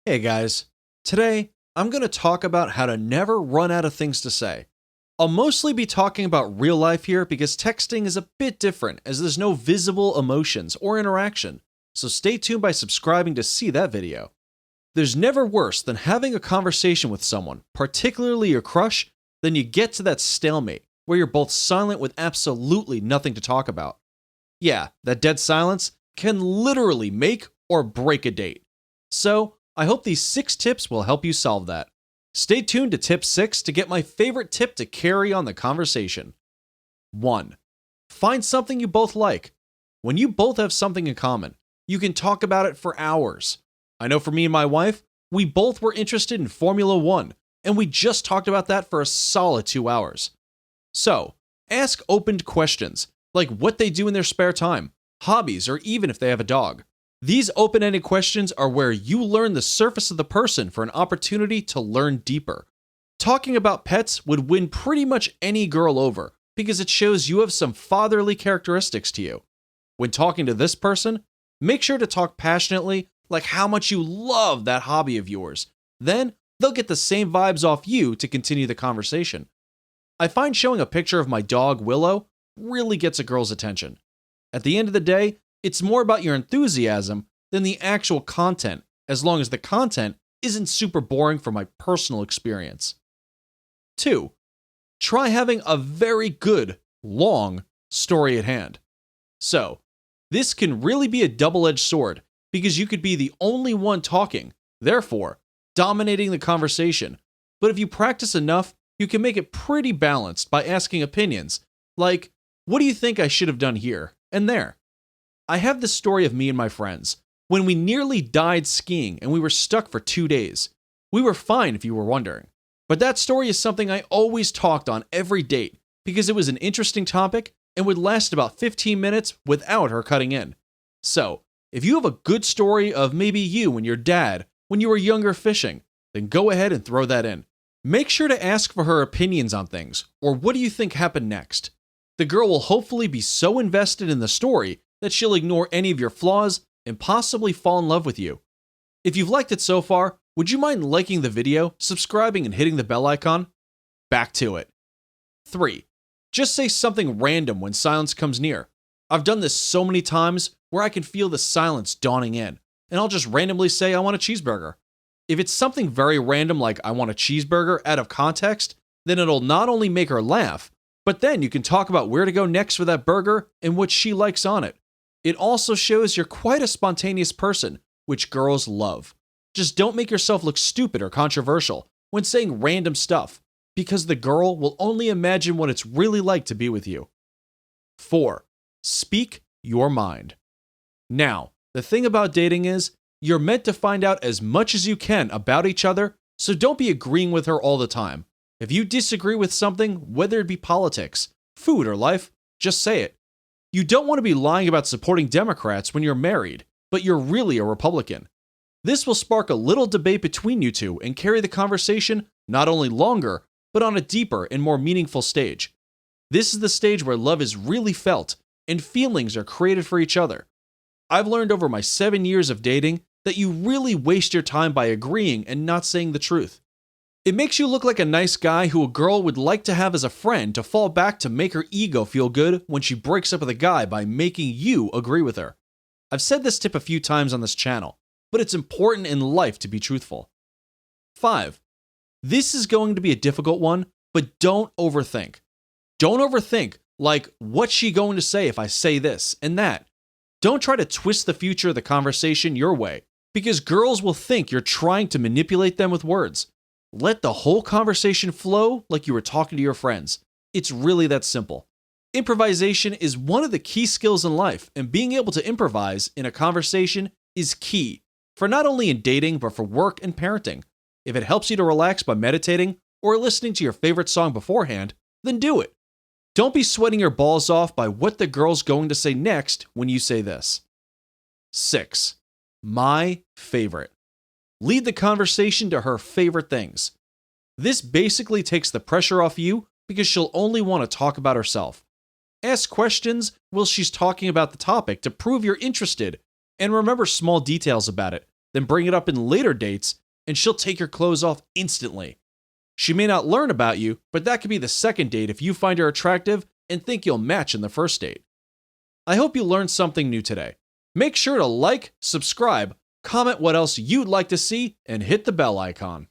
Hey guys, today I'm going to talk about how to never run out of things to say. I'll mostly be talking about real life here because texting is a bit different as there's no visible emotions or interaction, so stay tuned by subscribing to see that video. There's never worse than having a conversation with someone, particularly your crush, then you get to that stalemate where you're both silent with absolutely nothing to talk about. Yeah, that dead silence can literally make or break a date. So, I hope these 6 tips will help you solve that. Stay tuned to tip 6 to get my favorite tip to carry on the conversation. 1. Find something you both like. When you both have something in common, you can talk about it for hours. I know for me and my wife, we both were interested in Formula 1, and we just talked about that for a solid 2 hours. So, ask open questions, like what they do in their spare time, hobbies, or even if they have a dog. These open-ended questions are where you learn the surface of the person for an opportunity to learn deeper. Talking about pets would win pretty much any girl over because it shows you have some fatherly characteristics to you. When talking to this person, make sure to talk passionately, like how much you love that hobby of yours. Then, they'll get the same vibes off you to continue the conversation. I find showing a picture of my dog, Willow, really gets a girl's attention. At the end of the day, it's more about your enthusiasm than the actual content, as long as the content isn't super boring from my personal experience. 2. Try having a very good, long story at hand. So, this can really be a double-edged sword, because you could be the only one talking, therefore, dominating the conversation. But if you practice enough, you can make it pretty balanced by asking opinions, like, what do you think I should have done here and there? I have this story of me and my friends, when we nearly died skiing and we were stuck for 2 days. We were fine if you were wondering. But that story is something I always talked on every date because it was an interesting topic and would last about 15 minutes without her cutting in. So, if you have a good story of maybe you and your dad when you were younger fishing, then go ahead and throw that in. Make sure to ask for her opinions on things, or what do you think happened next? The girl will hopefully be so invested in the story that she'll ignore any of your flaws and possibly fall in love with you. If you've liked it so far, would you mind liking the video, subscribing, and hitting the bell icon? Back to it. 3. Just say something random when silence comes near. I've done this so many times where I can feel the silence dawning in, and I'll just randomly say I want a cheeseburger. If it's something very random like I want a cheeseburger out of context, then it'll not only make her laugh, but then you can talk about where to go next for that burger and what she likes on it. It also shows you're quite a spontaneous person, which girls love. Just don't make yourself look stupid or controversial when saying random stuff, because the girl will only imagine what it's really like to be with you. 4. Speak your mind. Now, the thing about dating is, you're meant to find out as much as you can about each other, so don't be agreeing with her all the time. If you disagree with something, whether it be politics, food, or life, just say it. You don't want to be lying about supporting Democrats when you're married, but you're really a Republican. This will spark a little debate between you two and carry the conversation not only longer, but on a deeper and more meaningful stage. This is the stage where love is really felt and feelings are created for each other. I've learned over my 7 years of dating that you really waste your time by agreeing and not saying the truth. It makes you look like a nice guy who a girl would like to have as a friend to fall back to make her ego feel good when she breaks up with a guy by making you agree with her. I've said this tip a few times on this channel, but it's important in life to be truthful. 5. This is going to be a difficult one, but don't overthink. Don't overthink, like, what's she going to say if I say this and that? Don't try to twist the future of the conversation your way, because girls will think you're trying to manipulate them with words. Let the whole conversation flow like you were talking to your friends. It's really that simple. Improvisation is one of the key skills in life, and being able to improvise in a conversation is key, for not only in dating, but for work and parenting. If it helps you to relax by meditating or listening to your favorite song beforehand, then do it. Don't be sweating your balls off by what the girl's going to say next when you say this. 6. My favorite. Lead the conversation to her favorite things. This basically takes the pressure off you because she'll only want to talk about herself. Ask questions while she's talking about the topic to prove you're interested, and remember small details about it, then bring it up in later dates, and she'll take your clothes off instantly. She may not learn about you, but that could be the second date if you find her attractive and think you'll match in the first date. I hope you learned something new today. Make sure to like, subscribe, comment what else you'd like to see, and hit the bell icon.